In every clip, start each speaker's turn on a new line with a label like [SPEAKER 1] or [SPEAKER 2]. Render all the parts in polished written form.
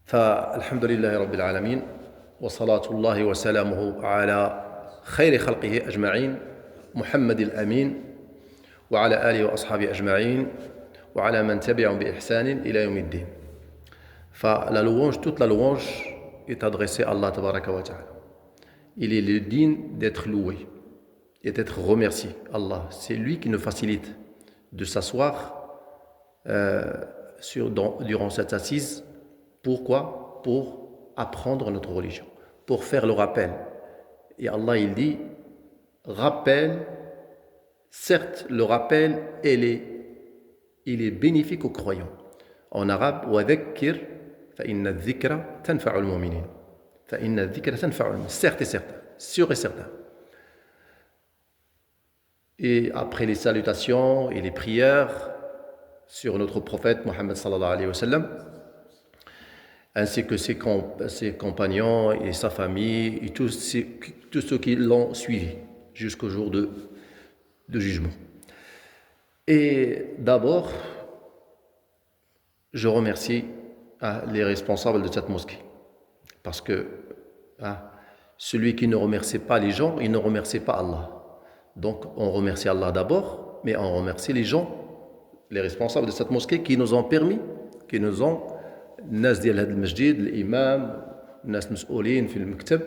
[SPEAKER 1] فالحمد لله رب العالمين وصلاة الله وسلامه على خير خلقه أجمعين محمد الأمين وعلى آله وأصحابه أجمعين وعلى من تبعهم بإحسان إلى يوم الدين. La louange, toute la louange est adressée à Allah Tabaraka wa Ta'ala. Il est le digne d'être loué et d'être remercié. Allah, c'est lui qui nous facilite de s'asseoir durant cette assise. Pourquoi? Pour apprendre notre religion, pour faire le rappel. Et Allah, il dit, rappel, certes, le rappel, il est bénéfique aux croyants. En arabe, وَذَكِّرْ فَإِنَّ الذِّكْرَ تَنْفَعُ الْمُؤْمِنِينَ. فَإِنَّ الذِّكْرَ تَنْفَعُ الْمُؤْمِنِينَ. Certes et certain, sûr et certain. Et après les salutations et les prières sur notre prophète Mohammed sallallahu alayhi wa sallam, ainsi que ses compagnons et sa famille et tous ceux qui l'ont suivi jusqu'au jour de jugement. Et d'abord, je remercie les responsables de cette mosquée, parce que celui qui ne remercie pas les gens, il ne remercie pas Allah. Donc on remercie Allah d'abord, mais on remercie les gens, les responsables de cette mosquée qui nous ont permis, qui nous ont الناس ديال هذا المسجد الامام الناس مسؤولين في المكتب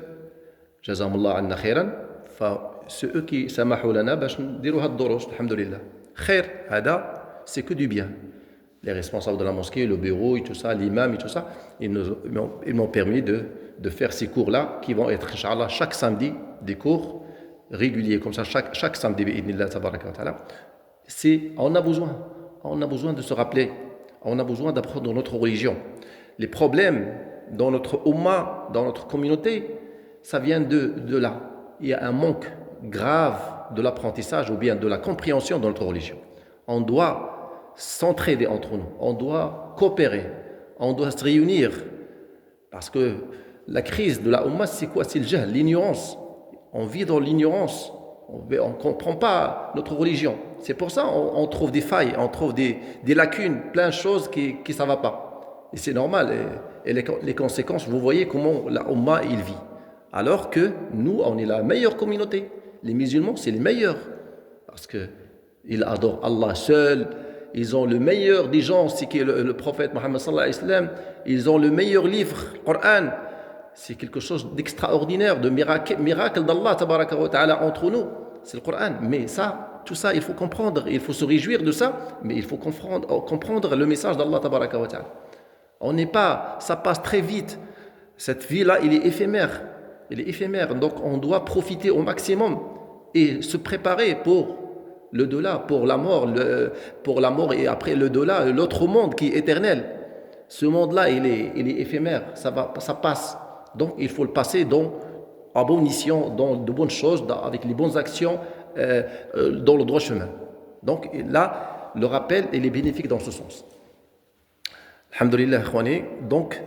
[SPEAKER 1] جزاهم الله عنا خيرا فسeux qui سمحوا لنا باش نديروا هاد الدروس الحمد لله خير هذا c'est que du bien les responsables de la mosquée le bureau et tout ça l'imam et tout ça ils m'ont permis de faire ces cours là qui vont être inchallah chaque samedi des cours réguliers comme ça chaque samedi bi'idhnillah tabaraka wa ta'ala on a besoin de se rappeler. On a besoin d'apprendre notre religion. Les problèmes dans notre Ummah, dans notre communauté, ça vient de là. Il y a un manque grave de l'apprentissage ou bien de la compréhension de notre religion. On doit s'entraider entre nous. On doit coopérer. On doit se réunir. Parce que la crise de la Ummah, c'est quoi? C'est le jahl, l'ignorance. On vit dans l'ignorance. On ne comprend pas notre religion. C'est pour ça on trouve des failles, on trouve des lacunes, plein de choses qui ne va pas. Et c'est normal. Et les conséquences, vous voyez comment la Ummah il vit. Alors que nous, on est la meilleure communauté. Les musulmans, c'est les meilleurs. Parce qu'ils adorent Allah seul. Ils ont le meilleur des gens, c'est qui est le prophète Mohammed sallallahu alayhi wa sallam. Ils ont le meilleur livre, le Coran. C'est quelque chose d'extraordinaire, de miracle d'Allah tabaraka wa ta'ala entre nous. C'est le Coran. Mais tout ça, il faut comprendre. Il faut se réjouir de ça, mais il faut comprendre le message d'Allah tabaraka wa ta'ala. Ça passe très vite. Cette vie-là, il est éphémère. Donc, on doit profiter au maximum et se préparer pour le delà, pour la mort et après le delà, l'autre monde qui est éternel. Ce monde-là, il est éphémère. Ça passe. Donc, il faut le passer à bonne mission, dans de bonnes choses, avec les bonnes actions, dans le droit chemin. Donc, là, le rappel, il est bénéfique dans ce sens. Alhamdulillah, khwani. Donc,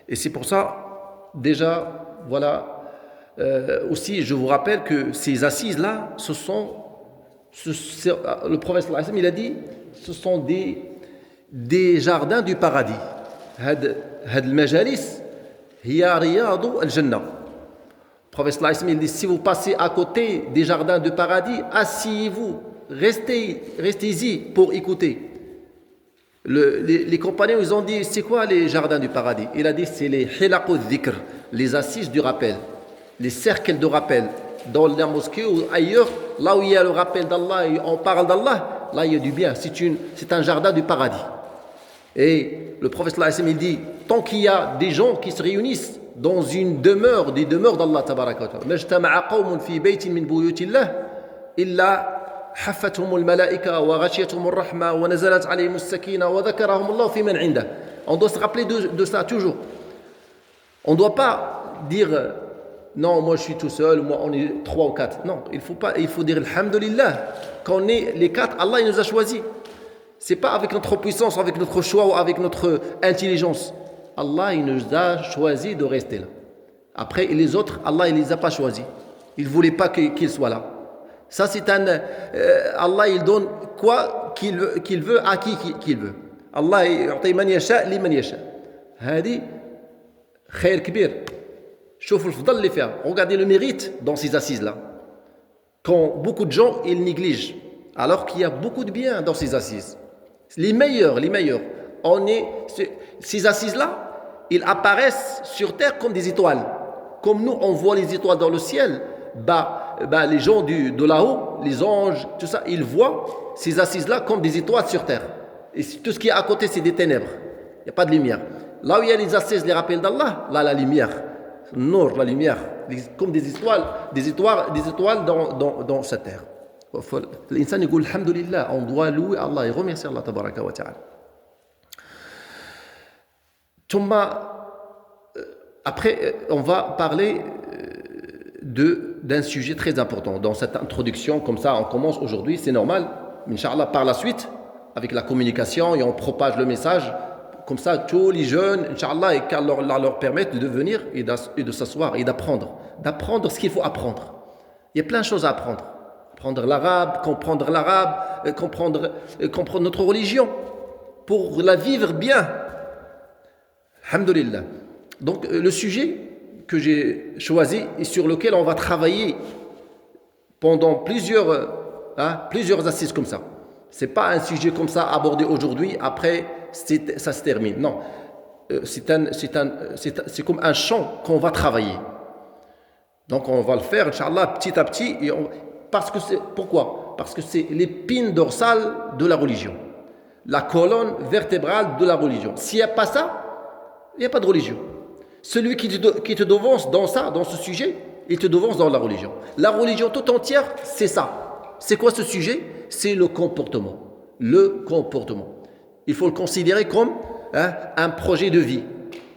[SPEAKER 1] et c'est pour ça, déjà, voilà, aussi, je vous rappelle que ces assises-là, le prophète sallallahu alayhi wa sallam, il a dit, ce sont des jardins du paradis. Had al-majalis, hiya riyadu al-jannah. Le prophète sallallahu alayhi wa sallam, il dit, si vous passez à côté des jardins du paradis, asseyez-vous, restez-y pour écouter. Les compagnons, ils ont dit, c'est quoi les jardins du paradis? Il a dit, c'est les hilaqu dhikr, les assises du rappel, les cercles de rappel. Dans la mosquée ou ailleurs, là où il y a le rappel d'Allah et on parle d'Allah, là il y a du bien, c'est un jardin du paradis. Et le prophète sallallahu alayhi wa sallam, il dit, tant qu'il y a des gens qui se réunissent dans une demeure, des demeures d'Allah tabaraka wa ta'ala, majtama'a qawmun fi baytin min buyutillah illa حفتهم الملائكة وغشيتهم الرحمة ونزلت عليهم السكينة وذكرهم الله في من عنده. On doit se rappeler de ça toujours. On ne doit pas dire non, moi je suis tout seul, moi on est 3 ou 4. Non, il faut dire alhamdulillah. Quand on est les 4, Allah il nous a choisis. C'est pas avec notre puissance, avec notre choix ou avec notre intelligence. Allah il nous a choisi de rester là. Après les autres, Allah il les a pas choisis. Il voulait pas qu'ils soient là. Ça c'est Allah il donne quoi qu'il veut à qui qu'il veut. Allah يعطي من يشاء لمن يشاء. هذه Khair kbir. Chouf al-fdal li fiha. Regardez le mérite dans ces assises-là. Quand beaucoup de gens, ils négligent. Alors qu'il y a beaucoup de bien dans ces assises. Les meilleurs. Ces assises-là, ils apparaissent sur terre comme des étoiles. Comme nous, on voit les étoiles dans le ciel, les gens de là-haut, les anges, tout ça, ils voient ces assises-là comme des étoiles sur terre. Et tout ce qui est à côté, c'est des ténèbres. Il n'y a pas de lumière. Là où il y a les assises, les rappels d'Allah, là, la lumière. Nour, la lumière. Comme des étoiles dans cette terre. L'insan dit alhamdulillah, on doit louer Allah et remercier Allah tabaraka wa ta'ala. Après, on va parler d'un sujet très important. Dans cette introduction, comme ça, on commence aujourd'hui, c'est normal. Inch'Allah, par la suite, avec la communication, et on propage le message. Comme ça, tous les jeunes, Inch'Allah, et qu'Allah leur permette de venir et de s'asseoir et d'apprendre. D'apprendre ce qu'il faut apprendre. Il y a plein de choses à apprendre. Apprendre l'arabe, comprendre notre religion, pour la vivre bien. Alhamdulillah. Donc, le sujet que j'ai choisi et sur lequel on va travailler pendant plusieurs assises comme ça. C'est pas un sujet comme ça abordé aujourd'hui, après ça se termine. Non, c'est comme un champ qu'on va travailler. Donc on va le faire, Inch'Allah, petit à petit. Pourquoi? Parce que c'est l'épine dorsale de la religion. La colonne vertébrale de la religion. S'il n'y a pas ça, il n'y a pas de religion. Celui qui te devance dans ce sujet, il te devance dans la religion. La religion tout entière, c'est ça. C'est quoi ce sujet? C'est le comportement. Le comportement. Il faut le considérer comme un projet de vie.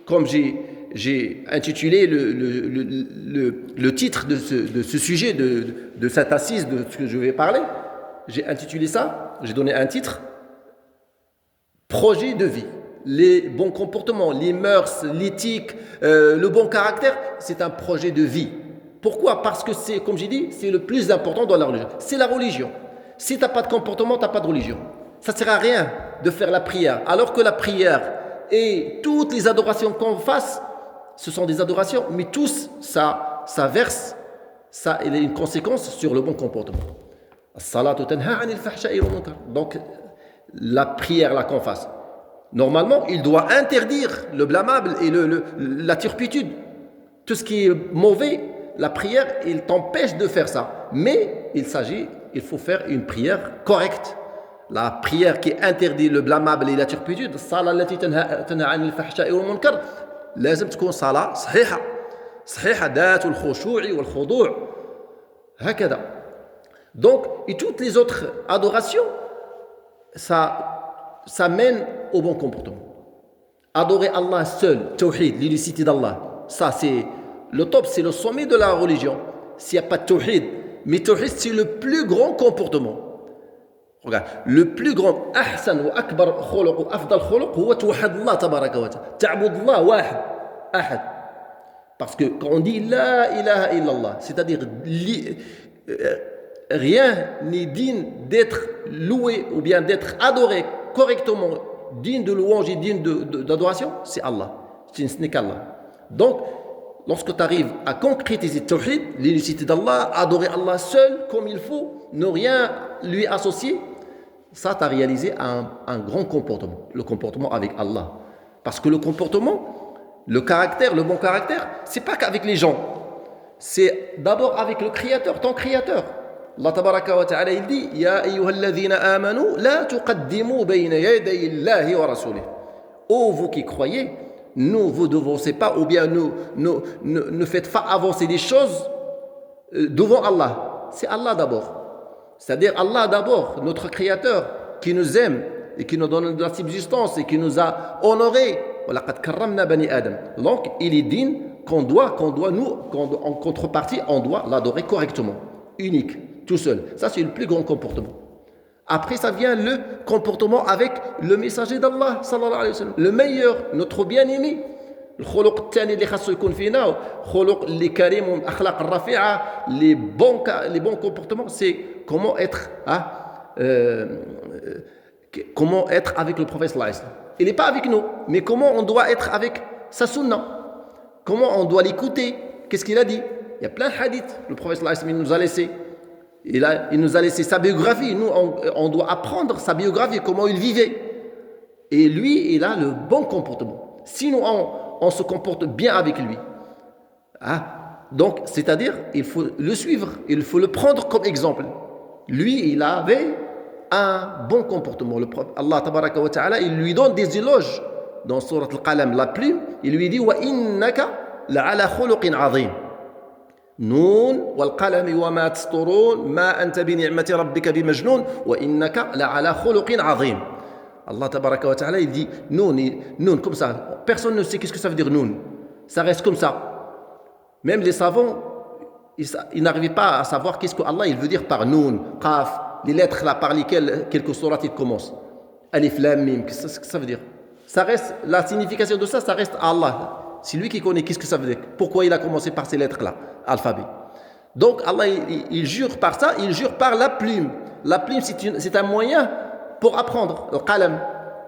[SPEAKER 1] Comme j'ai intitulé le titre de ce sujet, de cette assise, de ce que je vais parler. J'ai intitulé ça, j'ai donné un titre, projet de vie. Les bons comportements, les mœurs, l'éthique, le bon caractère, c'est un projet de vie. Pourquoi? Parce que c'est, comme j'ai dit, c'est le plus important dans la religion. C'est la religion. Si tu n'as pas de comportement, tu n'as pas de religion. Ça ne sert à rien de faire la prière. Alors que la prière et toutes les adorations qu'on fasse, ce sont des adorations, mais tous, ça verse, ça a une conséquence sur le bon comportement. Donc, la prière, là qu'on fasse. Normalement, il doit interdire le blâmable et la turpitude. Tout ce qui est mauvais, la prière, il t'empêche de faire ça. Mais il faut faire une prière correcte. La prière qui interdit le blâmable et la turpitude, الصلاة التي تنهى عن الفحشاء والمنكر لازم تكون صلاة صحيحة ذات الخشوع والخضوع هكذا. Donc, et toutes les autres adorations, ça mène au bon comportement. Adorer Allah seul, tawhid, l'unicité d'Allah, ça c'est le top, c'est le sommet de la religion. S'il n'y a pas de tawhid, mais tawhid c'est le plus grand comportement. Regarde, le plus grand, ahsan wa akbar khuluq wa afdal khuluq, huwa tawhid Allah tabaraka wa ta'ala. Ta'bud Allah wahid, ahad. Parce que quand on dit la ilaha illallah, c'est-à-dire rien n'est digne d'être loué ou bien d'être adoré correctement, digne de louange et digne d'adoration, c'est Allah. Ce n'est qu'Allah. Donc, lorsque tu arrives à concrétiser le tawhid, l'unicité d'Allah, adorer Allah seul comme il faut, ne rien lui associer, ça tu as réalisé un grand comportement, le comportement avec Allah. Parce que le comportement, le caractère, le bon caractère, c'est pas qu'avec les gens, c'est d'abord avec le Créateur, ton Créateur. Allah tabaraka wa ta'ala il dit Ya ayyuhalladhina amanu la tuqaddimu bayna yaday Allahi wa rasulih. Ô vous qui croyez, ne vous devancez pas ou bien ne faites pas avancer des choses devant Allah. C'est Allah d'abord. C'est-à-dire Allah d'abord, notre Créateur qui nous aime et qui nous donne de la subsistance et qui nous a honorés. Donc il est digne qu'on doit nous, en contrepartie, on doit l'adorer correctement, unique, tout seul. Ça c'est le plus grand comportement. Après ça vient le comportement avec le messager d'Allah sallallahu alayhi wa sallam, le meilleur, notre bien-aimé. الخلق الثاني اللي خاصو يكون فينا خلق اللي كريم والاخلاق الرفيعه les bons comportements, c'est comment être avec le prophète sallallahu alayhi wa sallam. Il n'est pas avec nous, mais comment on doit être avec sa sunna. comment on doit l'écouter. Qu'est-ce qu'il a dit? Il y a plein de hadiths. Le prophète sallallahu alayhi wa sallam nous a laissé. Il nous a laissé sa biographie. Nous, on doit apprendre sa biographie, comment il vivait. Et lui, il a le bon comportement. Sinon, on se comporte bien avec lui. Donc, c'est-à-dire, il faut le suivre, il faut le prendre comme exemple. Lui, il avait un bon comportement. Allah tabaraka wa ta'ala, il lui donne des éloges dans Surat Al-Qalam, la plume. Il lui dit wa innaka la'ala khuluqin 'azim. Nun wal qalami wa ma tasturun ma anta bi ni'mati rabbika bi majnun wa innaka la'ala khuluqin 'azim. Allah tabaraka wa ta'ala, il dit Nun comme ça. Personne ne sait qu'est-ce que ça veut dire Nun. Ça reste comme ça. Même les savants, ils n'arrivaient pas à savoir qu'est-ce que Allah il veut dire par Nun, Qaf, les lettres là par lesquelles quelques sourates ils commencent. Alif, Lam, Mim, qu'est-ce que ça veut dire? Ça reste, la signification de ça reste à Allah. C'est lui qui connaît qu'est-ce que ça veut dire. Pourquoi il a commencé par ces lettres-là, alphabet. Donc Allah, il jure par ça, il jure par la plume. La plume, c'est un moyen pour apprendre. Le qalam,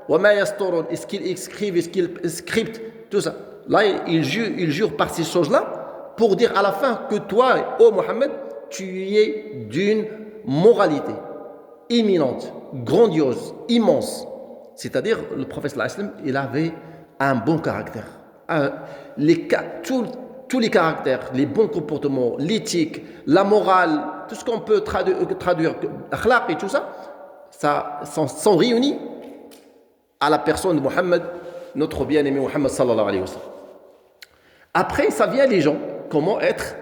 [SPEAKER 1] wa ma yasturun, est-ce qu'il écrive, est-ce qu'il scripte, tout ça. Là, il jure par ces choses-là pour dire à la fin que toi, ô Mohammed, tu es d'une moralité imminente, grandiose, immense. C'est-à-dire, le prophète sallallahu alayhi wa sallam, il avait un bon caractère. Tous les caractères, les bons comportements, l'éthique, la morale, tout ce qu'on peut traduire, akhlaq et tout ça, sont réunis à la personne de Mohammed, notre bien-aimé Mohammed sallallahu alayhi wa sallam. Après, ça vient les gens, comment être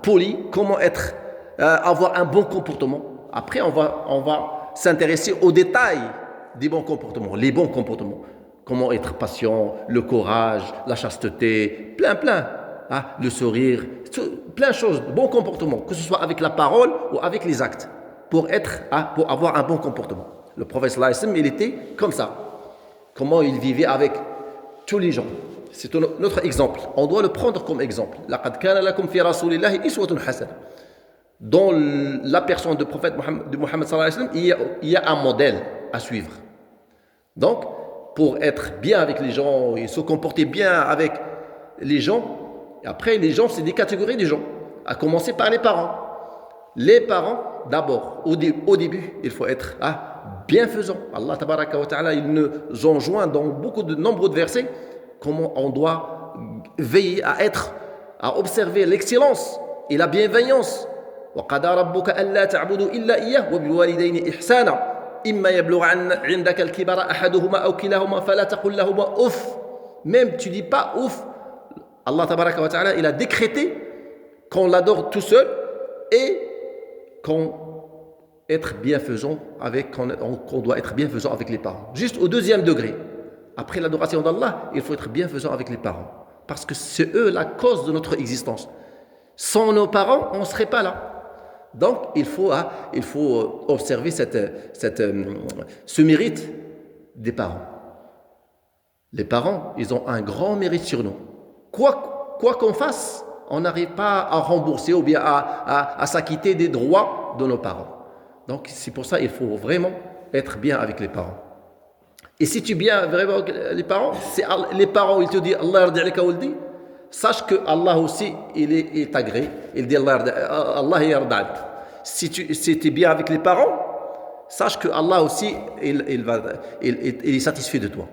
[SPEAKER 1] poli, comment avoir un bon comportement. Après, on va s'intéresser aux détails des bons comportements, les bons comportements. Comment être patient, le courage, la chasteté, plein, le sourire, plein de choses, bons comportements, que ce soit avec la parole ou avec les actes, pour avoir un bon comportement. Le prophète sallallahu alayhi wa sallam, il était comme ça. Comment il vivait avec tous les gens. C'est notre exemple. On doit le prendre comme exemple. لَقَدْ كَانَ لَكُمْ فِي رَسُولِ اللَّهِ إِسْوَةٌ حَسَنَةٌ. Dans la personne du prophète Mohammed sallallahu alayhi wa sallam, il y a un modèle à suivre. Donc, pour être bien avec les gens et se comporter bien avec les gens, et après les gens, c'est des catégories de gens, à commencer par les parents. Les parents, d'abord, au début, il faut être bienfaisant. Allah tabaraka wa ta'ala, il nous enjoint dans nombreux de versets comment on doit veiller à observer l'excellence et la bienveillance. وَقَضَى رَبُّكَ أَلَّا تَعْبُدُوا إِلَّا إِيَّاهُ وَبِالْوَالِدَيْنِ إِحْسَانًا إِمَّا يَبْلُغَنَّ عِندَكَ الْكِبَرَ أَحَدُهُمَا أَوْ كِلَاهُمَا فَلَا تَقُل لَّهُمَا أُفٍّ. Même tu dis pas ouf. Allah tabaraka wa ta'ala, il a décrété qu'on l'adore tout seul et qu'on doit être bienfaisant avec les parents. Juste au deuxième degré. Après l'adoration d'Allah, il faut être bienfaisant avec les parents. Parce que c'est eux la cause de notre existence. Sans nos parents, on ne serait pas là. Donc, il faut observer ce mérite des parents. Les parents, ils ont un grand mérite sur nous. Quoi qu'on fasse, on n'arrive pas à rembourser ou bien à s'acquitter des droits de nos parents. Donc, c'est pour ça qu'il faut vraiment être bien avec les parents. Et si tu es bien vraiment avec les parents, les parents, ils te disent Allah yardi alayka waldi, sache que Allah aussi, il t'agrée. Il dit Allah yarda alayk. Si tu es bien avec les parents, sache que Allah aussi, il est satisfait de toi.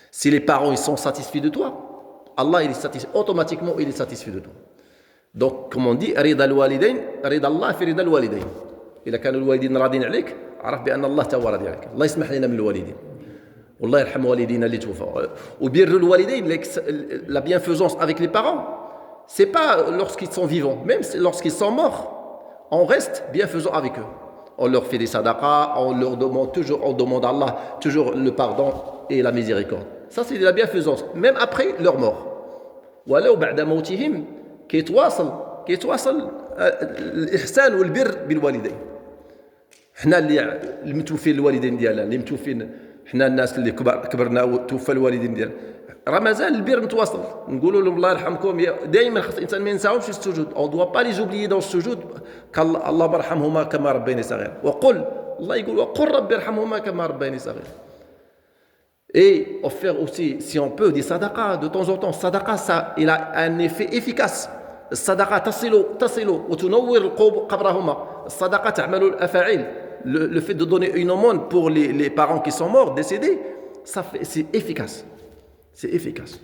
[SPEAKER 1] Si les parents ils sont satisfaits de toi, Allah il est satisfait, automatiquement il est satisfait de toi. Donc comme on dit, rida al-walidain, rida Allah fi rida al-walidain. إذا كانوا الوالدين راضين عليك عرف بأن الله توا راضي عليك. الله يسمح لنا من الوالدين. والله يرحم والدينا اللي توفوا. وبر الوالدين, la bienfaisance avec les parents, c'est pas lorsqu'ils sont vivants, même lorsqu'ils sont morts, on reste bienfaisant avec eux. On leur fait des sadaqas, on demande à Allah toujours le pardon et la miséricorde. Ça c'est de la bienfaisance, même après leur mort. ولو بعد موتهم كيتواصل الإحسان والبر بالوالدين. حنا اللي متوفين الوالدين ديالنا اللي متوفين حنا الناس اللي كبرنا وتوفى الوالدين ديالنا راه مازال البر متواصل نقولوا لهم الله يرحمكم دائما خاص الانسان ما ينساهمش في السجود اون دوا با لي زوبليي دون السجود اللهم ارحمهما كما ربيني صغير وقل الله يقول وقل ربي ارحمهما كما ربيني صغير Et offrir aussi, si on peut, des sadaqas de temps en temps. Sadaqa, ça, il a un effet efficace. Sadaqa tasilu wa tunawwir qabrahuma. Sadaqa ta'malu al-afa'il. Le fait de donner une aumône pour les parents qui sont morts, décédés, c'est efficace. C'est efficace.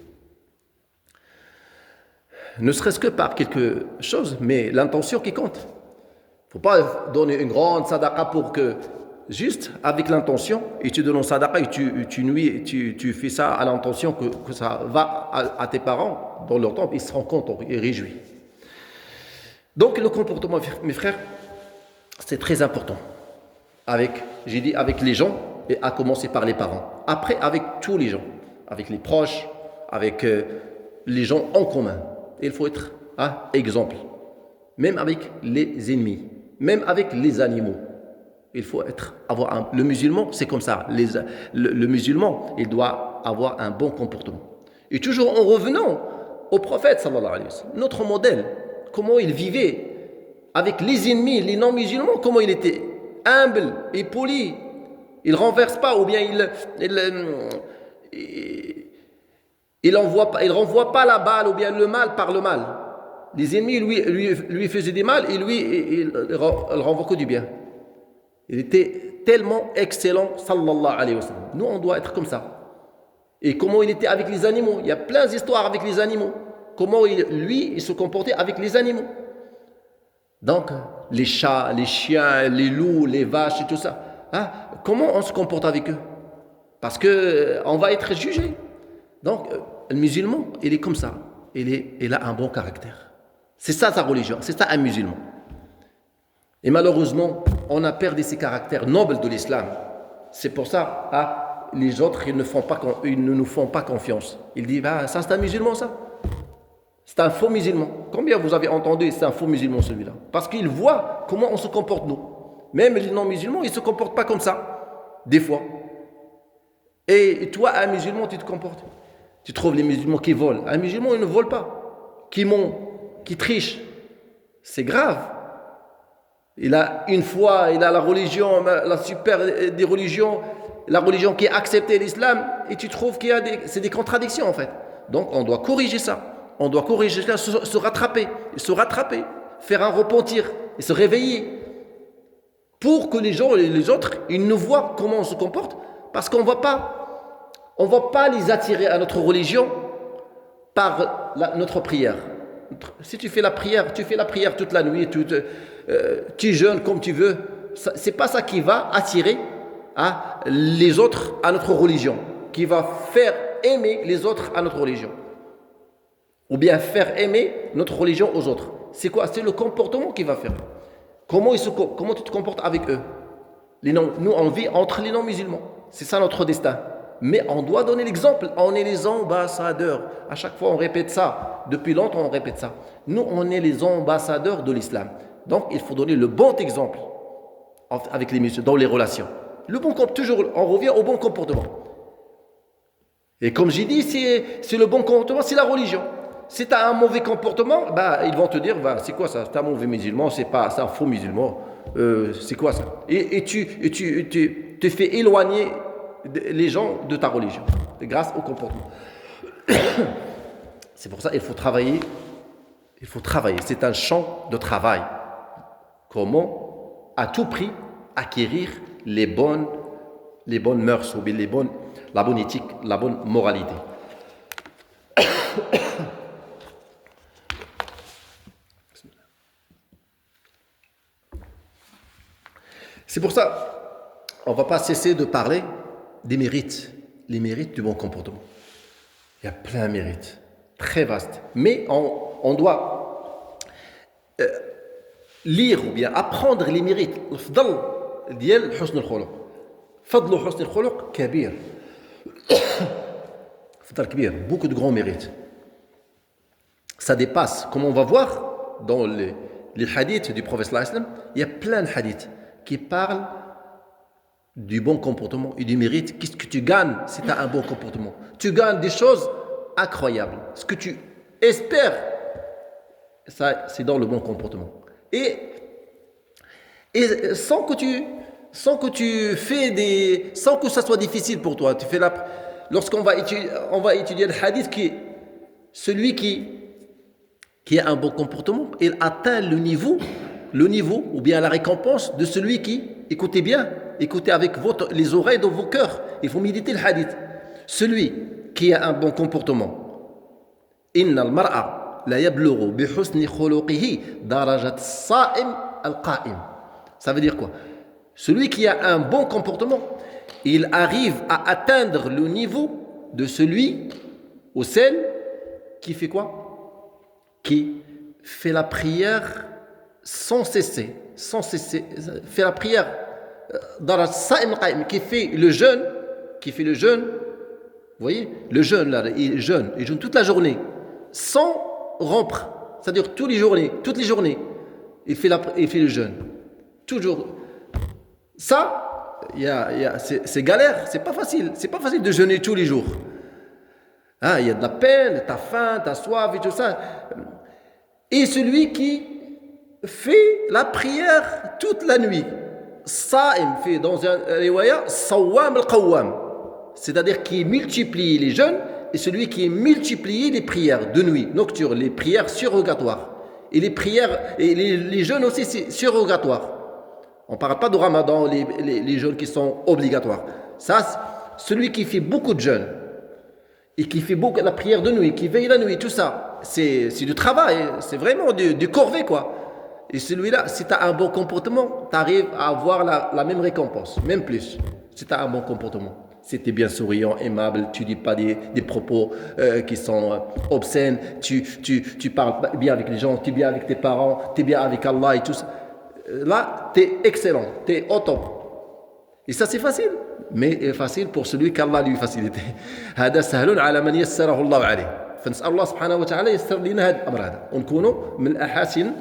[SPEAKER 1] Ne serait-ce que par quelque chose, mais l'intention qui compte. Il ne faut pas donner une grande sadaqa pour que, juste avec l'intention, et tu donnes une sadaqa et tu fais ça à l'intention que ça va à tes parents dans leur temps, ils seront contents et réjouis. Donc le comportement, mes frères, c'est très important. J'ai dit avec les gens, et à commencer par les parents. Après, avec tous les gens, avec les proches, avec les gens en commun. Il faut être exemple. Même avec les ennemis, même avec les animaux. Il faut le musulman, c'est comme ça. Le musulman, il doit avoir un bon comportement. Et toujours en revenant au prophète, sallallahu alayhi wa sallam, notre modèle, comment il vivait avec les ennemis, les non-musulmans, comment il était humble et poli. Il ne renverse pas, ou bien il renvoie pas la balle, ou bien le mal par le mal. Les ennemis lui faisaient du mal, et lui, il renvoie que du bien. Il était tellement excellent, sallallahu alayhi wa sallam. Nous, on doit être comme ça. Et comment il était avec les animaux. Il y a plein d'histoires avec les animaux. Comment il se comportait avec les animaux. Donc, les chats, les chiens, les loups, les vaches et tout ça. Comment on se comporte avec eux? Parce qu'on va être jugé. Donc, le musulman, il est comme ça. Il a un bon caractère. C'est ça sa religion. C'est ça un musulman. Et malheureusement, on a perdu ces caractères nobles de l'islam. C'est pour ça, les autres, ils ne nous font pas confiance. Ils disent, ça c'est un musulman, ça. C'est un faux musulman. Combien vous avez entendu, c'est un faux musulman celui-là? Parce qu'ils voient comment on se comporte nous. Même les non-musulmans, ils ne se comportent pas comme ça, des fois. Et toi, un musulman, tu te comportes. Tu trouves les musulmans qui volent. Un musulman, il ne vole pas. Qui ment, qui triche. C'est grave. Il a une foi, il a la religion, la super des religions, la religion qui a accepté l'islam, et tu trouves c'est des contradictions en fait. Donc on doit corriger ça. On doit corriger ça, se rattraper, faire un repentir et se réveiller. Pour que les gens et les autres, ils nous voient comment on se comporte, parce qu'on ne va pas les attirer à notre religion par notre prière. Si tu fais la prière toute la nuit, tu jeûnes comme tu veux, c'est pas ça qui va attirer les autres à notre religion, qui va faire aimer les autres à notre religion, ou bien faire aimer notre religion aux autres. C'est quoi? C'est le comportement qui va faire. Comment tu te comportes avec eux? Nous, on vit entre les non-musulmans. C'est ça notre destin. Mais on doit donner l'exemple. On est les ambassadeurs. À chaque fois, on répète ça. Depuis longtemps, on répète ça. Nous, on est les ambassadeurs de l'islam. Donc, il faut donner le bon exemple avec les musulmans, dans les relations. Toujours, on revient au bon comportement. Et comme j'ai dit, c'est le bon comportement, c'est la religion. Si tu as un mauvais comportement, ils vont te dire, c'est quoi ça? C'est un mauvais musulman, c'est un faux musulman. C'est quoi ça? Et tu te fais éloigner les gens de ta religion, grâce au comportement. C'est pour ça qu'il faut travailler. C'est un champ de travail. Comment, à tout prix, acquérir les bonnes mœurs, ou la bonne éthique, la bonne moralité. C'est pour ça, on ne va pas cesser de parler des mérites, les mérites du bon comportement. Il y a plein de mérites, très vastes. Mais on doit lire ou bien apprendre les mérites. الفضل ديال حسن الخلق. فضل حسن الخلق كبير. فضل كبير, beaucoup de grands mérites. Ça dépasse, comme on va voir dans les hadiths du prophète sallallahu alayhi wa sallam, il y a plein de hadiths qui parlent du bon comportement et du mérite. Qu'est-ce que tu gagnes si tu as un bon comportement? Tu gagnes des choses incroyables. Ce que tu espères, ça, c'est dans le bon comportement. Et sans que ça soit difficile pour toi, lorsqu'on on va étudier le hadith, celui qui a un bon comportement, il atteint le niveau ou bien la récompense de celui qui, écoutez bien, écoutez avec les oreilles de vos cœurs, il faut méditer le hadith. Celui qui a un bon comportement, inna al-mar'a la yablughu bi husni khuluqihi darajat as-sa'im al-qa'im. Ça veut dire quoi? Celui qui a un bon comportement, il arrive à atteindre le niveau de celui ou celle qui fait quoi? Qui fait la prière sans cesser, fait la prière qui fait le jeûne, vous voyez, le jeûne là, il jeûne toute la journée, sans rompre, c'est-à-dire toutes les journées, il fait le jeûne, toujours. Ça, c'est galère, c'est pas facile de jeûner tous les jours. Il y a de la peine, t'as faim, t'as soif et tout ça. Et celui qui fait la prière toute la nuit, Sa'im fait dans un riwaya, Sawwam al-Qawwam, c'est-à-dire qui multiplie les jeûnes et celui qui multiplie les prières de nuit, nocturnes, les prières surrogatoires. Et les prières, et les jeûnes aussi, c'est surrogatoire. On ne parle pas de Ramadan, les jeûnes qui sont obligatoires. Ça, celui qui fait beaucoup de jeûnes et qui fait beaucoup la prière de nuit, qui veille la nuit, tout ça, c'est du travail, c'est vraiment du corvée, quoi. Et celui-là, si tu as un bon comportement, tu arrives à avoir la même récompense, même plus, si tu as un bon comportement. Si tu es bien souriant, aimable, tu ne dis pas des propos qui sont obscènes, tu parles bien avec les gens, tu es bien avec tes parents, tu es bien avec Allah et tout ça. Là, tu es excellent, tu es au top. Et ça, c'est facile. Mais facile pour celui qu'Allah lui facilite. هذا سهل على من يسره الله عليه. فنسأل الله سبحانه وتعالى يسر لنا هذا الأمر هذا. ونكونوا من الأحاسن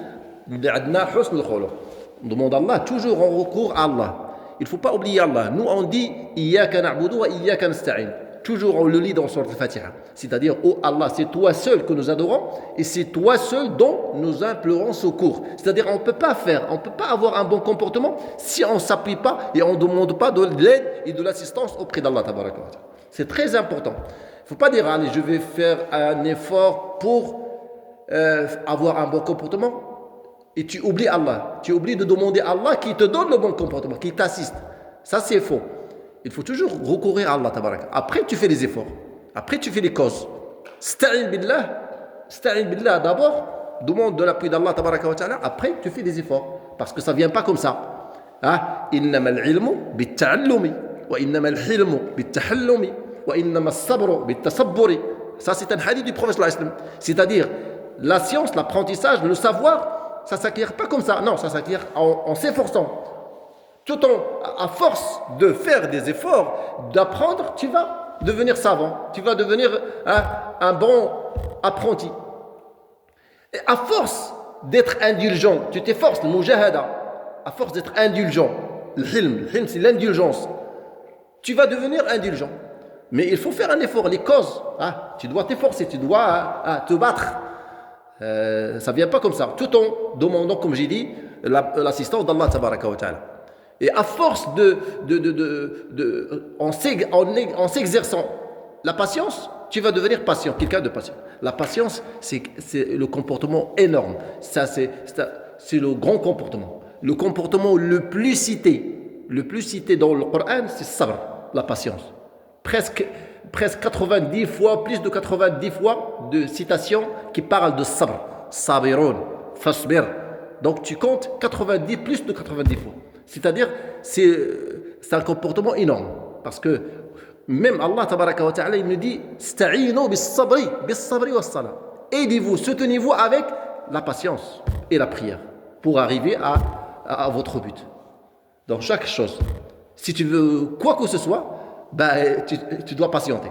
[SPEAKER 1] اللي عندنا حسن الخلق. On demande à Allah, toujours on recourt à Allah. Il ne faut pas oublier Allah. Nous, on dit إياك نعبد وإياك نستعين. Toujours on le lit dans Sourate Al-Fatiha. C'est-à-dire, oh Allah, c'est toi seul que nous adorons et c'est toi seul dont nous implorons secours. C'est-à-dire, on ne peut pas avoir un bon comportement si on ne s'appuie pas et on ne demande pas de l'aide et de l'assistance auprès d'Allah. C'est très important. Il ne faut pas dire, allez, je vais faire un effort pour avoir un bon comportement et tu oublies Allah. Tu oublies de demander à Allah qui te donne le bon comportement, qui t'assiste. Ça, c'est faux. Il faut toujours recourir à Allah tabaraka. Après tu fais les efforts, après tu fais les causes. Sta'in billah d'abord, demande de l'appui d'Allah tabaraka wa ta'ala, après tu fais des efforts parce que ça vient pas comme ça. Innama al-ilmu bit-ta'allumi wa innama al-hilmu bit-tahallumi wa innama as-sabru bit-tasabburi. Ça c'est un hadith du prophète sallallahu alayhi wa sallam. C'est-à-dire la science, l'apprentissage, le savoir, ça s'acquiert pas comme ça. Non, ça s'acquiert en s'efforçant. Tout à force de faire des efforts, d'apprendre, tu vas devenir savant, tu vas devenir un bon apprenti. Et à force d'être indulgent, tu t'efforces, le mujahada, à force d'être indulgent, le hilm c'est l'indulgence, tu vas devenir indulgent. Mais il faut faire un effort, les causes, tu dois t'efforcer, tu dois te battre. Ça ne vient pas comme ça, tout en demandant, comme j'ai dit, l'assistance d'Allah tabaraka wa ta'ala. Et à force en s'exerçant la patience, tu vas devenir patient, quelqu'un de patient. La patience, c'est le comportement énorme. Ça, c'est le grand comportement. Le comportement le plus cité dans le Coran, c'est sabr, la patience. Presque 90 fois, plus de 90 fois de citations qui parlent de sabr. Sabirun, fasbir. Donc tu comptes plus de 90 fois. C'est-à-dire, c'est un comportement énorme. Parce que même Allah tabaraka wa ta'ala, il nous dit Sta'inu bis-sabri was-salah. Aidez-vous, soutenez-vous avec la patience et la prière pour arriver à votre but. Dans chaque chose. Si tu veux quoi que ce soit, tu dois patienter.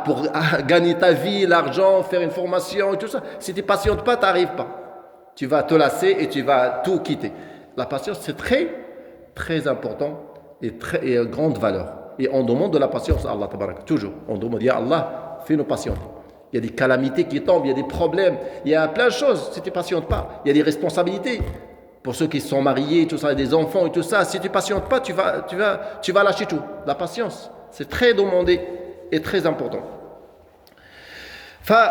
[SPEAKER 1] Pour gagner ta vie, l'argent, faire une formation et tout ça. Si tu ne patientes pas, tu n'arrives pas. Tu vas te lasser et tu vas tout quitter. La patience, c'est très, très important et grande valeur. Et on demande de la patience à Allah, tabarak, toujours. On demande, ya Allah, fais-nous patienter. Il y a des calamités qui tombent, il y a des problèmes, il y a plein de choses si tu ne patientes pas. Il y a des responsabilités. Pour ceux qui sont mariés, tout ça, des enfants et tout ça, si tu ne patientes pas, tu vas lâcher tout. La patience, c'est très demandé est très important. Enfin,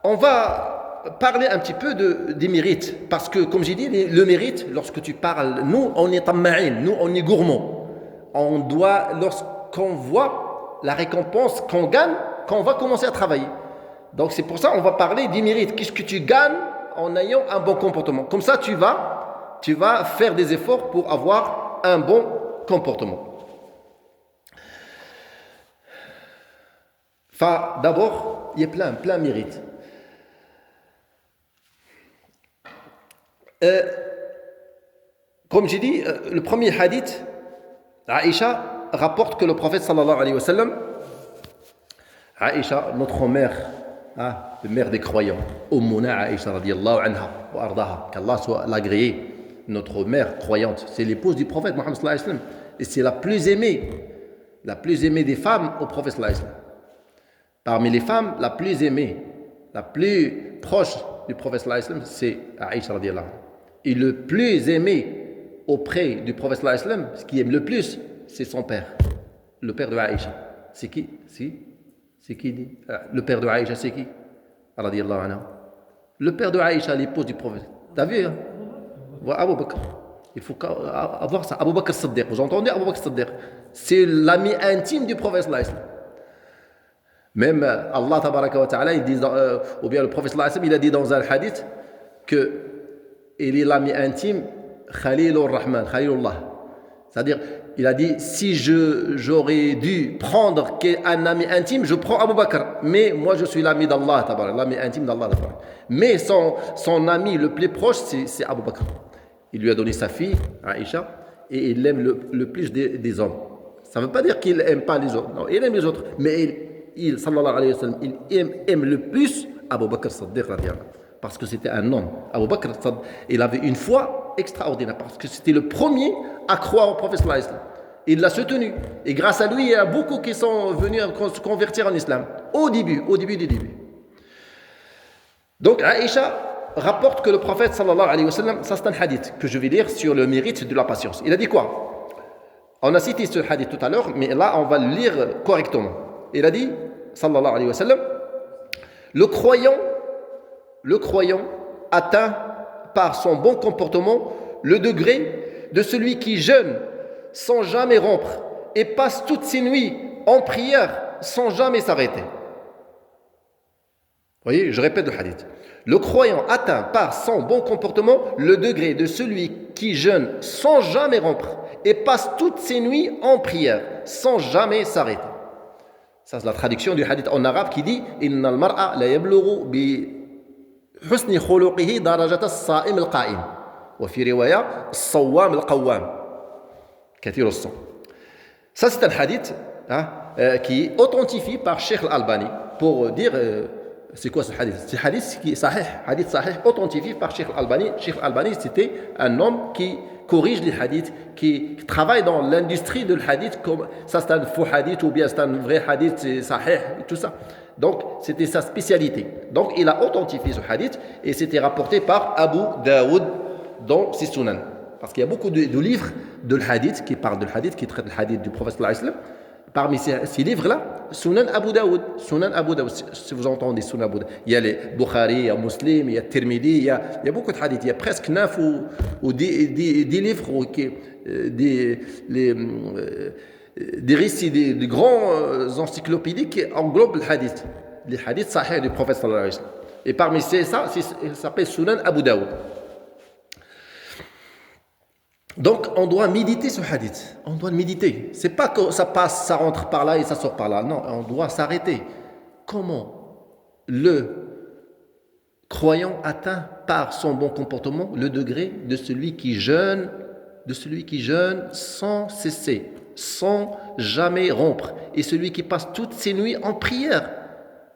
[SPEAKER 1] on va parler un petit peu des mérites, parce que, comme j'ai dit, le mérite, lorsque tu parles, nous, on est tamma'in, nous, on est gourmand. On doit, lorsqu'on voit la récompense qu'on gagne, quand on va commencer à travailler. Donc, c'est pour ça qu'on va parler des mérites. Qu'est-ce que tu gagnes en ayant un bon comportement? Comme ça, tu vas faire des efforts pour avoir un bon comportement. Enfin, d'abord, il y a plein de mérites. Comme j'ai dit, le premier hadith, Aïcha rapporte que le prophète sallallahu alayhi wa sallam, Aïcha, notre mère, la mère des croyants, Ummuna Aïcha radiyallahu anha wa ardaha, qu'Allah soit l'agréé, notre mère croyante, c'est l'épouse du prophète Mohammed sallallahu alayhi wa sallam, et c'est la plus aimée des femmes au prophète sallallahu alayhi wa sallam. Parmi les femmes, la plus aimée, la plus proche du prophète sallallahu alayhi wa sallam, c'est Aïcha radiyallahu anha. Et le plus aimé auprès du prophète sallallahu alayhi wa sallam, ce qui aime le plus, c'est son père, le père de Aïcha. C'est qui? C'est qui dit? Le père de Aïcha, c'est qui? Radiyallahu anha. Le père de Aïcha, l'épouse du prophète. T'as vu, hein? Abu Bakr. Il faut avoir ça. Abu Bakr Siddiq. Vous entendez Abu Bakr Siddiq? C'est l'ami intime du prophète sallallahu alayhi wa sallam. Même Allah tabaraka wa ta'ala, il dit ou bien le prophète sallallahu alayhi wa sallam, il a dit dans un hadith que il est l'ami intime Khalilur Rahman, Khalilullah. C'est-à-dire, il a dit, si j'aurais dû prendre un ami intime, je prends Abu Bakr. Mais moi, je suis l'ami d'Allah, l'ami intime d'Allah. Mais son ami le plus proche, c'est Abu Bakr. Il lui a donné sa fille, Aïcha, et il l'aime le plus des hommes. Ça ne veut pas dire qu'il n'aime pas les autres. Non, il aime les autres. Mais il sallallahu alayhi wa sallam, il aime le plus Abu Bakr Siddiq radiyallahu anhu. Parce que c'était un homme. Abu Bakr, il avait une foi extraordinaire, parce que c'était le premier à croire au prophète sallallahu alayhi wa sallam. Il l'a soutenu. Et grâce à lui, il y a beaucoup qui sont venus se convertir en islam. Au début du début. Donc, Aïcha rapporte que le prophète sallallahu alayhi wa sallam, ça c'est un hadith que je vais lire sur le mérite de la patience. Il a dit quoi? On a cité ce hadith tout à l'heure, mais là, on va le lire correctement. Il a dit, sallallahu alayhi wa sallam, le croyant atteint par son bon comportement le degré de celui qui jeûne sans jamais rompre et passe toutes ses nuits en prière sans jamais s'arrêter. Vous voyez, je répète le hadith. Le croyant atteint par son bon comportement le degré de celui qui jeûne sans jamais rompre et passe toutes ses nuits en prière sans jamais s'arrêter. Ça, c'est la traduction du hadith en arabe qui dit « Inna al-mar'a la yablughu bi husni khuluqihi darajat as-sa'im al-qa'im » wa fi riwaya as-sawwam al-qawwam. Kathir as-sawm. Ça, c'est un hadith qui est authentifié par Cheikh Al-Albani pour dire c'est quoi ce hadith? C'est un hadith qui est hadith sahih, authentifié par Cheikh Al-Albani. Cheikh Al-Albani, c'était un homme qui corrige les hadiths, qui travaille dans l'industrie de l'hadith, comme ça c'est un faux hadith ou bien c'est un vrai hadith, c'est sahih, tout ça. Donc c'était sa spécialité. Donc il a authentifié ce hadith et c'était rapporté par Abu Daoud dans ses sunan. Parce qu'il y a beaucoup de livres de l'hadith qui parlent de l'hadith, qui traitent le hadith du prophète sallallahu alayhi wa sallam. Parmi ces livres-là, Sunan Abu Daoud, si vous entendez Sunan Abu Daoud, il y a les Bukhari, il y a Muslim, il y a Tirmidhi, il y a beaucoup de hadiths, il y a presque 9 ou 10 livres, des récits, des grands encyclopédies qui englobent les hadiths sahih du prophète sallallahu alayhi wa sallam. Et parmi ça, il s'appelle Sunan Abu Daoud. Donc, on doit méditer ce hadith. On doit le méditer. C'est pas que ça passe, ça rentre par là et ça sort par là. Non, on doit s'arrêter. Comment le croyant atteint par son bon comportement le degré de celui qui jeûne sans cesser, sans jamais rompre, et celui qui passe toutes ses nuits en prière.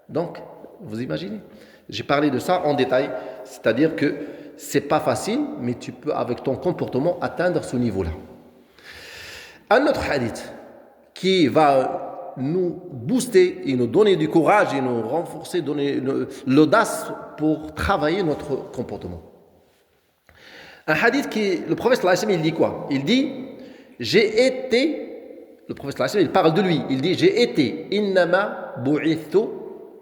[SPEAKER 1] Donc, vous imaginez? J'ai parlé de ça en détail, c'est-à-dire que c'est pas facile, mais tu peux, avec ton comportement, atteindre ce niveau-là. Un autre hadith qui va nous booster et nous donner du courage et nous renforcer, donner l'audace pour travailler notre comportement. Un hadith qui, le prophète sallallahu alayhi wa sallam, il dit quoi? Il dit, j'ai été le prophète sallallahu alayhi wa sallam, il parle de lui. Il dit, j'ai été innama bu'ithu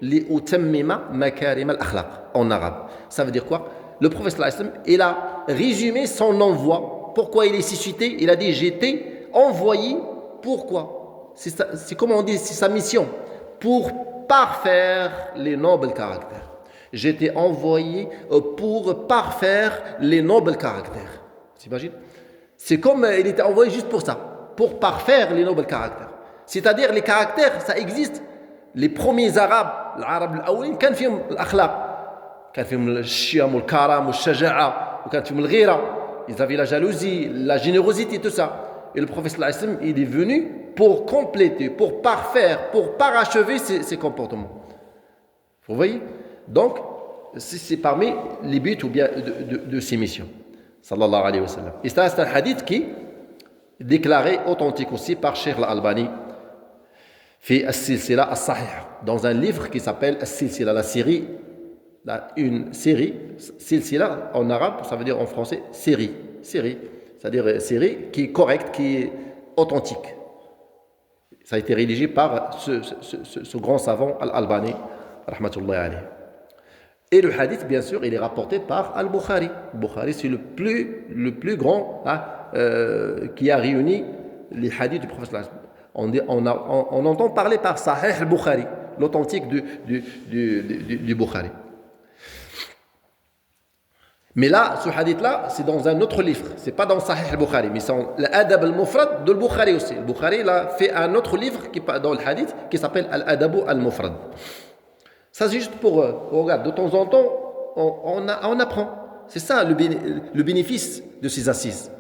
[SPEAKER 1] li utammima makarim al-akhlaq en arabe. Ça veut dire quoi? Le prophète sallallahu alayhi wa sallam, il a résumé son envoi. Pourquoi il est suscité? Il a dit, j'ai été envoyé. Pourquoi? C'est comme on dit, c'est sa mission. Pour parfaire les nobles caractères. J'ai été envoyé pour parfaire les nobles caractères. T'imagines? C'est comme il était envoyé juste pour ça, pour parfaire les nobles caractères. C'est-à-dire les caractères, ça existe. Les premiers Arabes, l'Arab al-awwalin, كان فيهم الأخلاق. كان فيهم الشيم والكرم والشجاعة وكان فيهم الغيرة. Ils avaient la jalousie, la générosité, tout ça. Et le prophète sallallahu alayhi wa sallam, il est venu pour compléter, pour parfaire, pour parachever ces comportements. Vous voyez? Donc, c'est parmi les buts ou bien de ces missions. Sallallahu alayhi wa sallam. Et ça, c'est un hadith qui est déclaré authentique aussi par Cheikh Al-Albani fait As-Silsila As-Sahih dans un livre qui s'appelle As-Silsila, la série, une série, Silsila en arabe, ça veut dire en français série, c'est-à-dire série qui est correcte, qui est authentique. Ça a été rédigé par ce grand savant Al-Albani, rahmatullahi alayhi. Et le hadith, bien sûr, il est rapporté par Al-Bukhari. Bukhari, c'est le plus grand qui a réuni les hadiths du prophète. On entend parler par Sahih al-Bukhari, l'authentique du Bukhari. Mais là, ce hadith-là, c'est dans un autre livre. C'est pas dans Sahih al-Bukhari, mais c'est dans l'Adab al-Mufrad de Bukhari aussi. Le Bukhari, il a fait un autre livre dans le hadith qui s'appelle Al-Adab al-Mufrad. Ça, c'est juste pour, regarde, de temps en temps, on apprend. C'est ça le bénéfice de ces assises.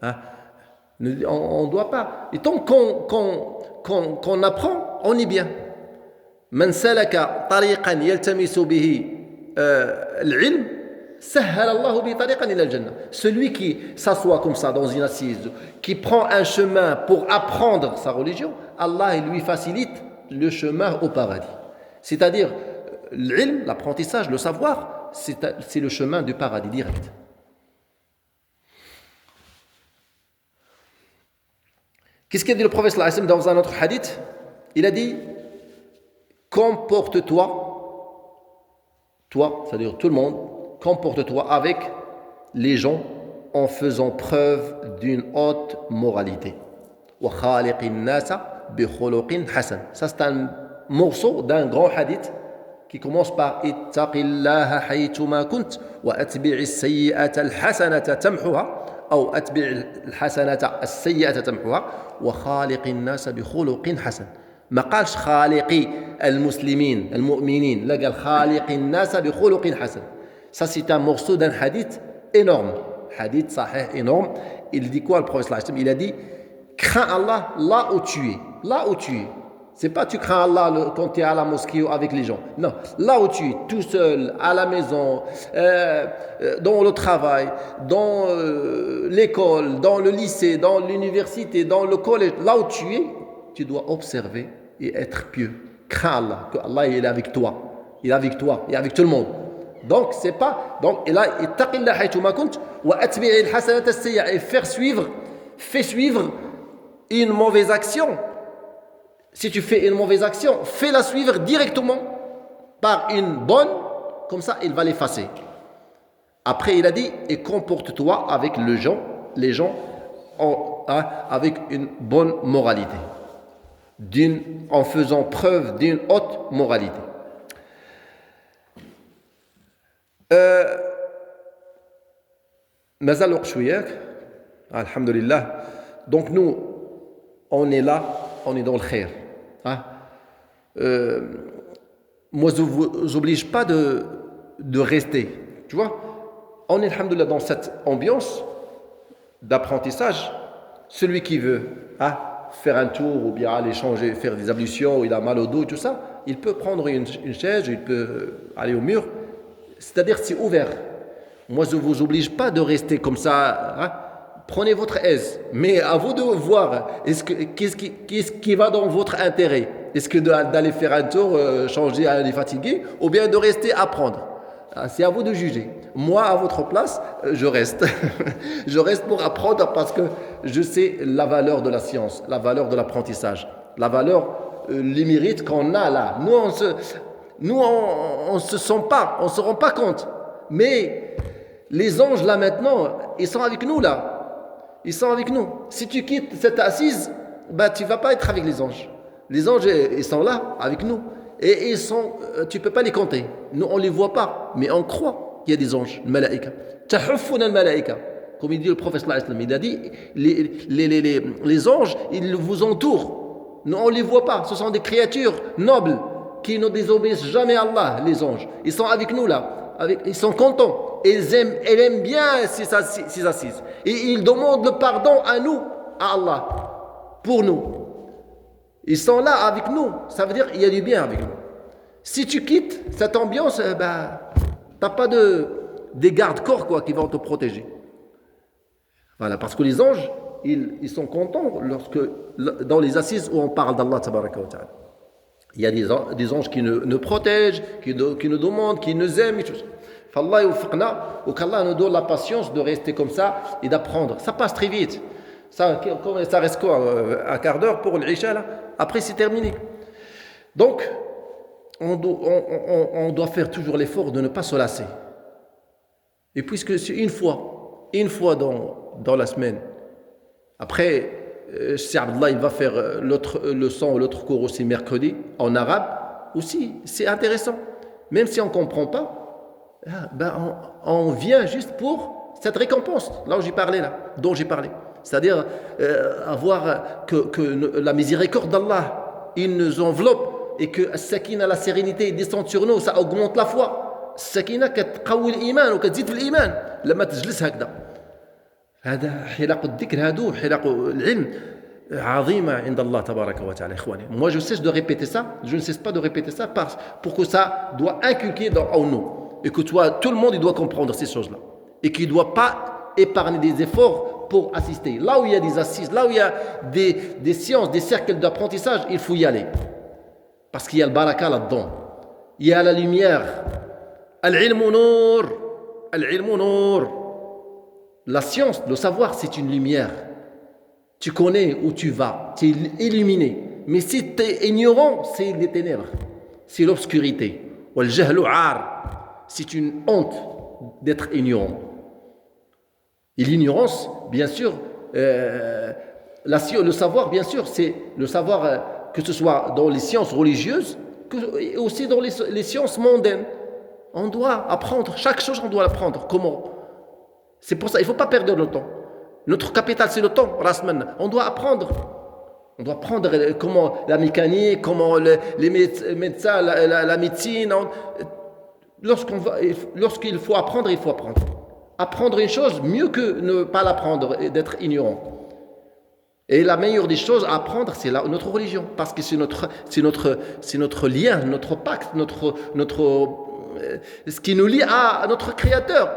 [SPEAKER 1] Hein? On ne doit pas. Et tant qu'on apprend, on est bien. Man salaka tariqan yaltamisu bihi al-ilm, sahhala Allahu bi tariqan ila al-jannah. Celui qui s'assoit comme ça dans une assise, qui prend un chemin pour apprendre sa religion, Allah il lui facilite le chemin au paradis. C'est-à-dire, l'ilm, l'apprentissage, le savoir, c'est le chemin du paradis direct. Qu'est-ce qu'a dit le prophète sallallahu alayhi wa sallam dans un autre hadith? Il a dit, comporte-toi, toi, c'est-à-dire tout le monde, comporte-toi avec les gens en faisant preuve d'une haute moralité. Wa khaliqin nasa bi khuluqin hasan. Ça c'est un morceau d'un grand hadith qui commence par ittaqillaha haythuma kunt wa atbi'is sayyi'ata al-hasanata tamhuha ou atbi'il hasanata as-sayyi'ata tamhuha wa khaliqin nasa bi khuluqin hasan. ما قالش خالقي المسلمين المؤمنين لا قال خالق الناس بخلق حسن. Ça c'est un morceau d'un hadith énorme, hadith sahih énorme. Il dit quoi le prophète sallallahu alayhi wa sallam? Il a dit crains Allah là où tu es. C'est pas tu crains Allah quand tu es à la mosquée ou avec les gens. Non, là où tu es, tout seul, à la maison, dans le travail, dans l'école, dans le lycée, dans l'université, dans le collège, là où tu es, tu dois observer et être pieux. Crains Allah, que Allah il est avec toi. Il est avec toi, il est avec tout le monde. Donc c'est pas et là ittaqillah haythuma kunt wa atbi'il hasanata as-sayyi'a, et fais suivre une mauvaise action. Si tu fais une mauvaise action, fais-la suivre directement par une bonne, comme ça il va l'effacer. Après il a dit et comporte-toi avec les gens avec une bonne moralité, en faisant preuve d'une haute moralité. Mazal Oqshouyak, alhamdulillah. Donc nous, on est là, on est dans le khair. Moi, je ne vous oblige pas de rester. Tu vois, on est, alhamdulillah, dans cette ambiance d'apprentissage. Celui qui veut faire un tour ou bien aller changer, faire des ablutions, il a mal au dos, tout ça, il peut prendre une chaise, il peut aller au mur. C'est-à-dire c'est ouvert. Moi, je ne vous oblige pas de rester comme ça. Prenez votre aise. Mais à vous de voir, qu'est-ce qui va dans votre intérêt? Est-ce que d'aller faire un tour, changer, aller fatiguer, ou bien de rester apprendre? C'est à vous de juger. Moi, à votre place, je reste. Je reste pour apprendre parce que je sais la valeur de la science, la valeur de l'apprentissage, la valeur, les mérites qu'on a là. Nous, on se sent pas, on se rend pas compte. Mais les anges là maintenant, ils sont avec nous là. Ils sont avec nous. Si tu quittes cette assise, tu vas pas être avec les anges. Les anges, ils sont là avec nous. Et tu ne peux pas les compter. Nous, on ne les voit pas, mais on croit qu'il y a des anges, le malaïka. Tahuffuna al malaïka. Comme il dit le prophète sallallahu alayhi wa sallam, il a dit, les anges, ils vous entourent. Nous, on ne les voit pas. Ce sont des créatures nobles qui ne désobéissent jamais à Allah, les anges. Ils sont avec nous là. Ils sont contents. Ils aiment bien ces assises. Et ils demandent le pardon à nous, à Allah, pour nous. Ils sont là avec nous. Ça veut dire qu'il y a du bien avec nous. Si tu quittes cette ambiance, tu n'as pas des gardes-corps qui vont te protéger. Voilà, parce que les anges, ils sont contents dans les assises où on parle d'Allah tabaraka wa ta'ala. Il y a des anges qui nous protègent, qui nous demandent, qui nous aiment. Fallah yufiqna, ou qu'Allah nous donne la patience de rester comme ça et d'apprendre. Ça passe très vite. Ça reste quoi, un quart d'heure pour l'Isha là. Après, c'est terminé. Donc, on doit faire toujours l'effort de ne pas se lasser. Et puisque c'est une fois dans la semaine, après, Cheikh Abdallah, il va faire l'autre leçon, l'autre cours aussi mercredi, en arabe, aussi, c'est intéressant. Même si on ne comprend pas, on vient juste pour cette récompense, dont j'ai parlé. C'est-à-dire avoir que la miséricorde d'Allah, il nous enveloppe et que la sérénité descend sur nous, ça augmente la foi. السكينة كتقوي الإيمان وكتزيد في الإيمان لما تجلس هكذا. هذا حلق الذكر هادو حلق العلم عظيمة عند الله تبارك وتعالى إخواني. Moi je cesse de répéter ça, je ne cesse pas de répéter ça pour que ça doit inculquer en nous et que tout le monde il doit comprendre ces choses-là et qu'il ne doit pas épargner des efforts pour assister. Là où il y a des assises, là où il y a des séances, des cercles d'apprentissage, il faut y aller. Parce qu'il y a le baraka là-dedans. Il y a la lumière. Al-ilmu nour. Al-ilmu nour. La science, le savoir, c'est une lumière. Tu connais où tu vas. Tu es illuminé. Mais si tu es ignorant, c'est les ténèbres. C'est l'obscurité. Wal-jahlu ar. C'est une honte d'être ignorant. Et l'ignorance, bien sûr, le savoir, bien sûr, c'est le savoir que ce soit dans les sciences religieuses, et aussi dans les sciences mondaines. On doit apprendre, chaque chose on doit l'apprendre. Comment? C'est pour ça, il ne faut pas perdre le temps. Notre capital, c'est le temps, Rasman. On doit apprendre. On doit apprendre comment la mécanique, comment les médecins, la médecine. Lorsqu'il faut apprendre, il faut apprendre. Apprendre une chose, mieux que ne pas l'apprendre et d'être ignorant. Et la meilleure des choses à apprendre, c'est notre religion. Parce que c'est notre lien, notre pacte, ce qui nous lie à notre Créateur.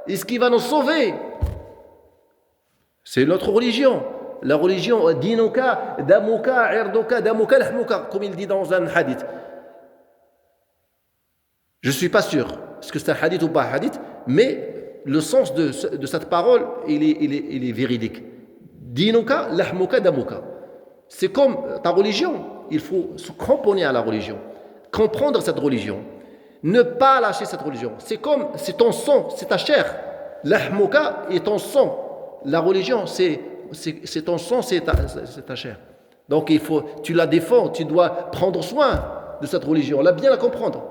[SPEAKER 1] Et ce qui va nous sauver. C'est notre religion. La religion, dinuka, damuka, irduka, damuka, lahmuka, comme il dit dans un hadith. Je ne suis pas sûr, est-ce que c'est un hadith ou pas un hadith, mais le sens de cette parole, il est véridique. Dinuka, lahmuka, damuka. C'est comme ta religion. Il faut se cramponner à la religion. Comprendre cette religion. Ne pas lâcher cette religion. C'est ton sang, c'est ta chair. Lahmuka est ton sang. La religion, c'est ton sang, c'est ta chair. Donc tu la défends, tu dois prendre soin de cette religion, bien la comprendre.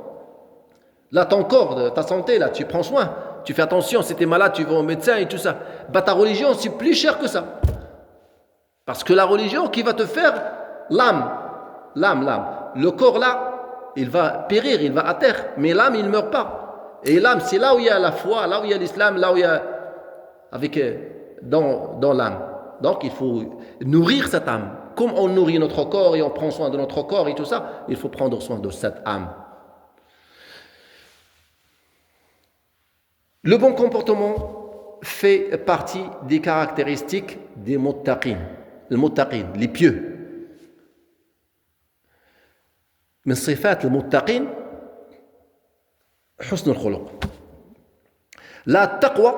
[SPEAKER 1] Là, ton corps, ta santé, là, tu prends soin. Tu fais attention, si tu es malade, tu vas au médecin et tout ça. Ta religion, c'est plus cher que ça. Parce que la religion qui va te faire l'âme. Le corps là, il va périr, il va à terre. Mais l'âme, il ne meurt pas. Et l'âme, c'est là où il y a la foi, là où il y a l'islam, là où il y a dans l'âme. Donc il faut nourrir cette âme. Comme on nourrit notre corps et on prend soin de notre corps et tout ça, il faut prendre soin de cette âme. Le bon comportement fait partie des caractéristiques des muttaqin. Les pieux. من صفات المتقين حسن الخلق La taqwa,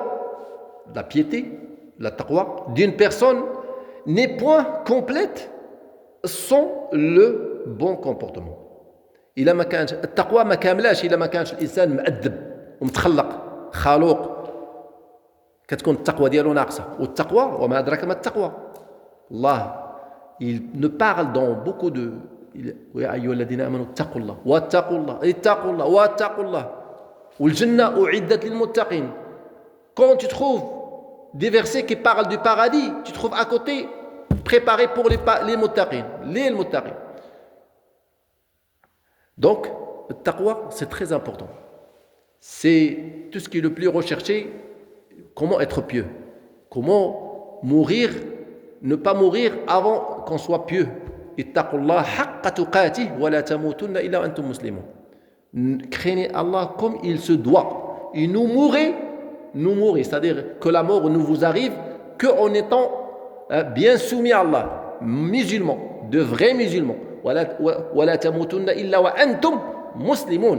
[SPEAKER 1] la piété, la taqwa d'une personne n'est point complète sans le bon comportement. إلا ما كانش التقوى ما كاملاش إلا ما كانش الإنسان مؤدب ومتخلق خلوق كتكون التقوى ديالو ناقصة والتقوى وما أدراك ما التقوى الله il ne parle dans beaucoup de يا أيها الذين آمنوا اتقوا الله واتقوا الله اتقوا الله واتقوا الله والجنة أعدت للمتقين. Quand tu trouves des versets qui parlent du paradis, tu trouves à côté préparé pour les muttaqin, les muttaqin. Donc, le taqwa, c'est très important. C'est tout ce qui est le plus recherché. Comment être pieux? Comment mourir, ne pas mourir avant qu'on soit pieux? Ittaqullah haqqa tuqatih wa la tamutunna illa antum muslimun. Craignez Allah comme il se doit. Et nous mourir, c'est-à-dire que la mort ne vous arrive qu'en étant bien soumis à Allah, musulmans, de vrais musulmans. ولا تموتن إلا وأنتم مسلمون.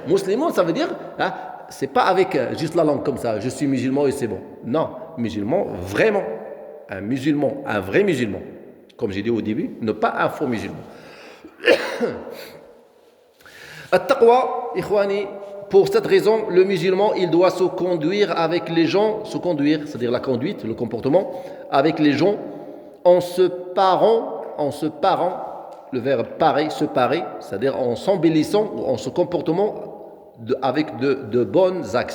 [SPEAKER 1] Musulman, ça veut dire, hein, c'est pas avec juste la langue comme ça, je suis musulman et c'est bon. Non, musulman, vraiment. Un vrai musulman. Comme j'ai dit au début, ne pas un faux musulman. At-taqwa, ikhwani, pour cette raison, le musulman, il doit se conduire avec les gens, c'est-à-dire la conduite, le comportement, avec les gens, en se parant, le verbe parer, se parer, c'est-à-dire en s'embellissant ou en se comportant avec de bonnes actions.